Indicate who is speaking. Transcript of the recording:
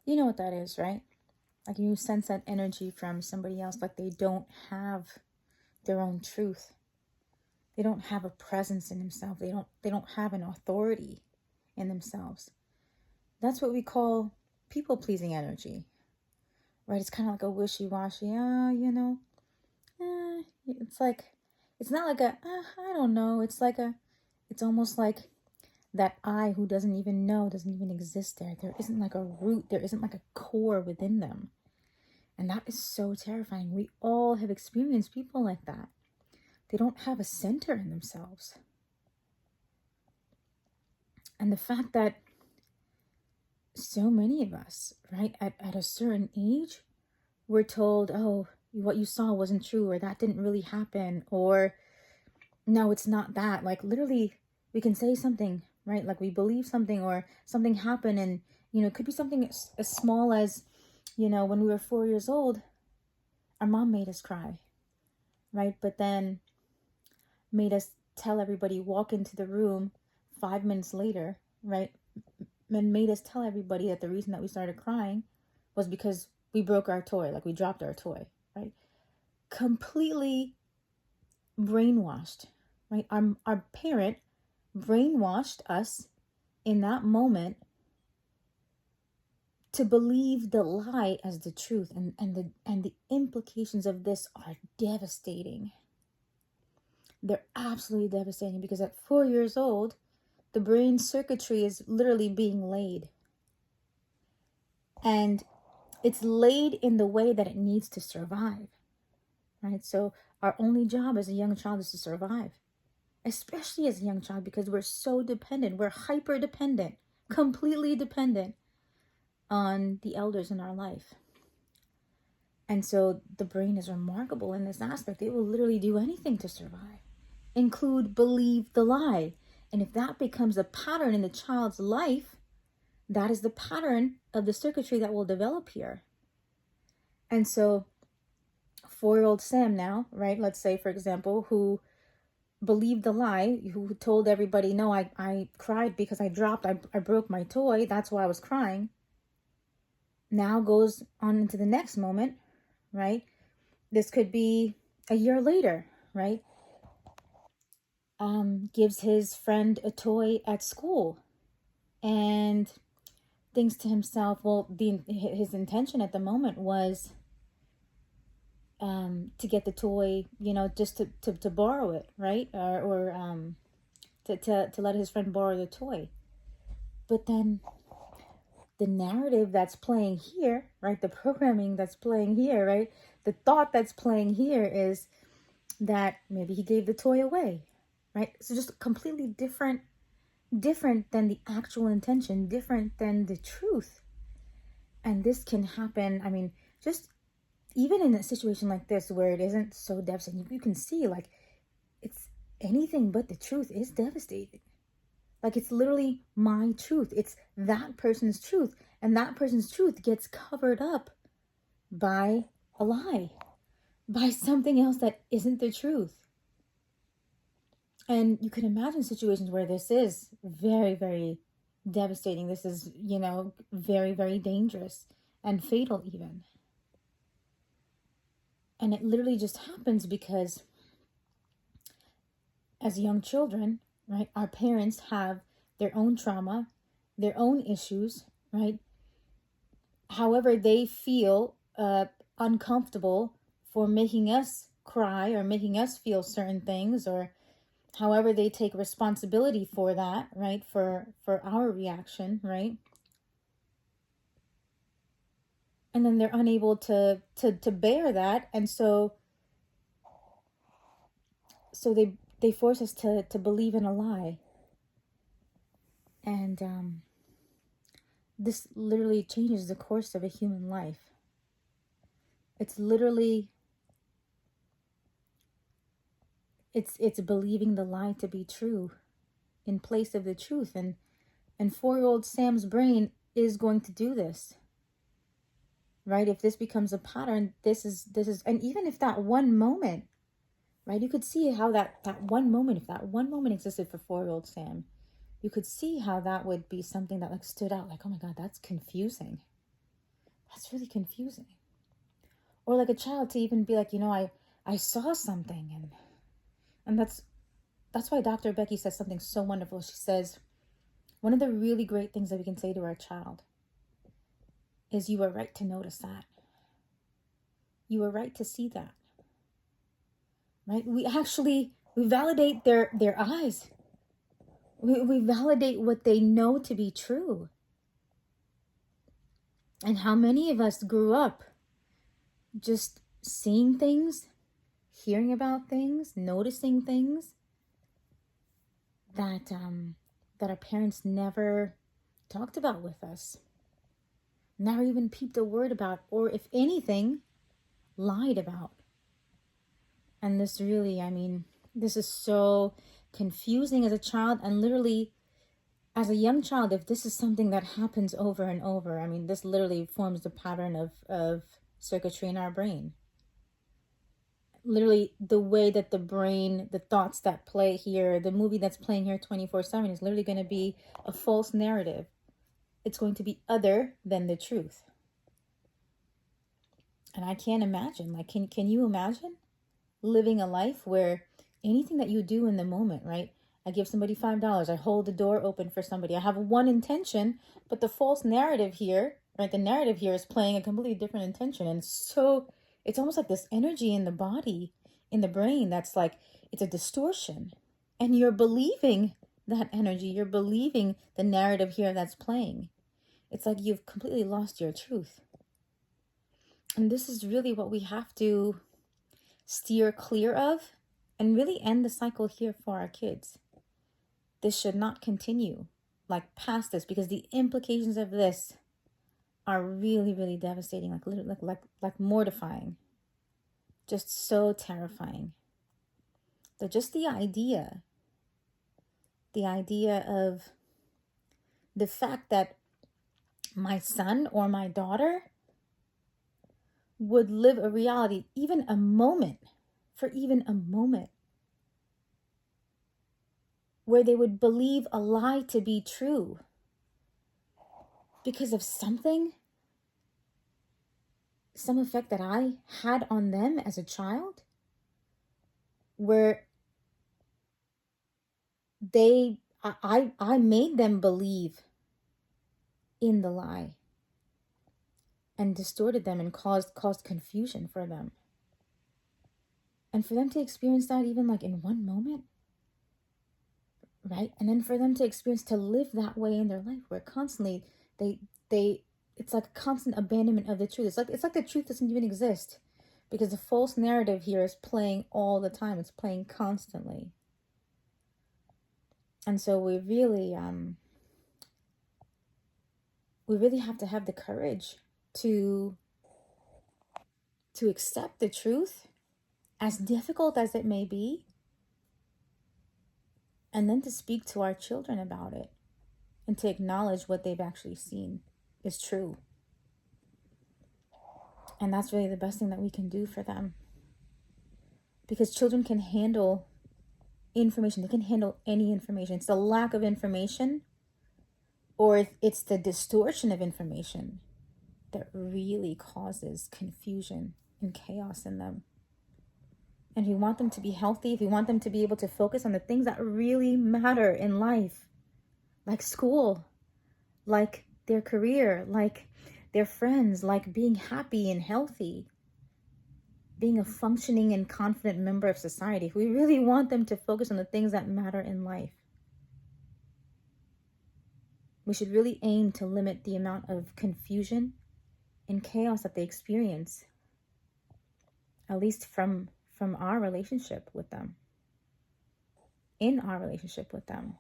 Speaker 1: You know what that is, right? Like you sense that energy from somebody else, like they don't have their own truth. They don't have a presence in themselves. They don't have an authority in themselves. That's what we call people pleasing energy. Right? It's kind of like a wishy-washy, it's like, it's not like I don't know. It's almost like that I who doesn't even know, doesn't even exist there. There isn't like a root, there isn't like a core within them. And that is so terrifying. We all have experienced people like that. They don't have a center in themselves. And the fact that so many of us, right, at a certain age, we're told, oh, what you saw wasn't true, or that didn't really happen, or no, it's not that. Like literally, we can say something, right? Like we believe something or something happened, and it could be something as small as, when we were 4 years old, our mom made us cry, right? But then made us tell everybody, walk into the room 5 minutes later, right? And made us tell everybody that the reason that we started crying was because we broke our toy, like we dropped our toy, right? Completely brainwashed, right? Our parent brainwashed us in that moment to believe the lie as the truth, and the implications of this are devastating. They're absolutely devastating because at 4 years old, the brain circuitry is literally being laid. And it's laid in the way that it needs to survive, right? So our only job as a young child is to survive, especially as a young child, because we're so dependent. We're hyper dependent, completely dependent on the elders in our life. And so the brain is remarkable in this aspect. It will literally do anything to survive, include believe the lie. And if that becomes a pattern in the child's life, that is the pattern of the circuitry that will develop here. And so 4-year-old Sam now, right, let's say, for example, who believed the lie, who told everybody, no, I cried because I broke my toy, that's why I was crying, now goes on into the next moment, right? This could be a year later, right? Gives his friend a toy at school and thinks to himself, well, his intention at the moment was to get the toy, just to borrow it, right? Or to let his friend borrow the toy. But then the narrative that's playing here, right? The programming that's playing here, right? The thought that's playing here is that maybe he gave the toy away, right? So just completely different than the actual intention, different than the truth. And this can happen, I mean, just even in a situation like this where it isn't so devastating, you can see like it's anything but the truth is devastating. Like it's literally my truth. It's that person's truth. And that person's truth gets covered up by a lie, by something else that isn't the truth. And you can imagine situations where this is very, very devastating. This is, very, very dangerous and fatal even. And it literally just happens because as young children, right, our parents have their own trauma, their own issues, right? However, they feel uncomfortable for making us cry or making us feel certain things, or however they take responsibility for that, right? For our reaction, right? And then they're unable to bear that, and so they force us to believe in a lie. And this literally changes the course of a human life. It's literally it's believing the lie to be true in place of the truth. And 4-year-old Sam's brain is going to do this, right? If this becomes a pattern, this is and even if that one moment, right, you could see how that one moment, if that one moment existed for 4-year-old Sam, you could see how that would be something that like stood out, like, oh my God, that's confusing. that's really confusing. Or like a child to even be like, I saw something, and that's why Dr. Becky says something so wonderful. She says, one of the really great things that we can say to our child is, you were right to notice that. You were right to see that. Right? We validate their eyes. We validate what they know to be true. And how many of us grew up just seeing things, hearing about things, noticing things that our parents never talked about with us, never even peeped a word about, or if anything, lied about. And this really, this is so confusing as a child, and literally as a young child, if this is something that happens over and over, this literally forms the pattern of circuitry in our brain. Literally, the way that the brain, the thoughts that play here, the movie that's playing here 24/7 is literally going to be a false narrative. It's going to be other than the truth. And I can't imagine, like, can you imagine living a life where anything that you do in the moment, right? I give somebody $5. I hold the door open for somebody. I have one intention, but the false narrative here, right? The narrative here is playing a completely different intention. And so it's almost like this energy in the body, in the brain, that's like, it's a distortion. And you're believing that energy. You're believing the narrative here that's playing. It's like you've completely lost your truth. And this is really what we have to steer clear of and really end the cycle here for our kids. This should not continue like past this, because the implications of this are really, really devastating, like mortifying, just so terrifying. So just the idea of the fact that my son or my daughter would live a reality, even a moment, where they would believe a lie to be true because of some effect that I had on them as a child, where I made them believe in the lie and distorted them and caused confusion for them. And for them to experience that even like in one moment, right? And then for them to experience, to live that way in their life, where constantly it's like a constant abandonment of the truth. It's like the truth doesn't even exist, because the false narrative here is playing all the time. It's playing constantly. And so we really have to have the courage to accept the truth, as difficult as it may be, and then to speak to our children about it and to acknowledge what they've actually seen is true. And that's really the best thing that we can do for them, because children can handle information. They can handle any information. It's the lack of information, or it's the distortion of information, that really causes confusion and chaos in them. And if you want them to be healthy, if you want them to be able to focus on the things that really matter in life, like school, like their career, like their friends, like being happy and healthy, being a functioning and confident member of society, if we really want them to focus on the things that matter in life, we should really aim to limit the amount of confusion and chaos that they experience, at least from our relationship with them, in our relationship with them.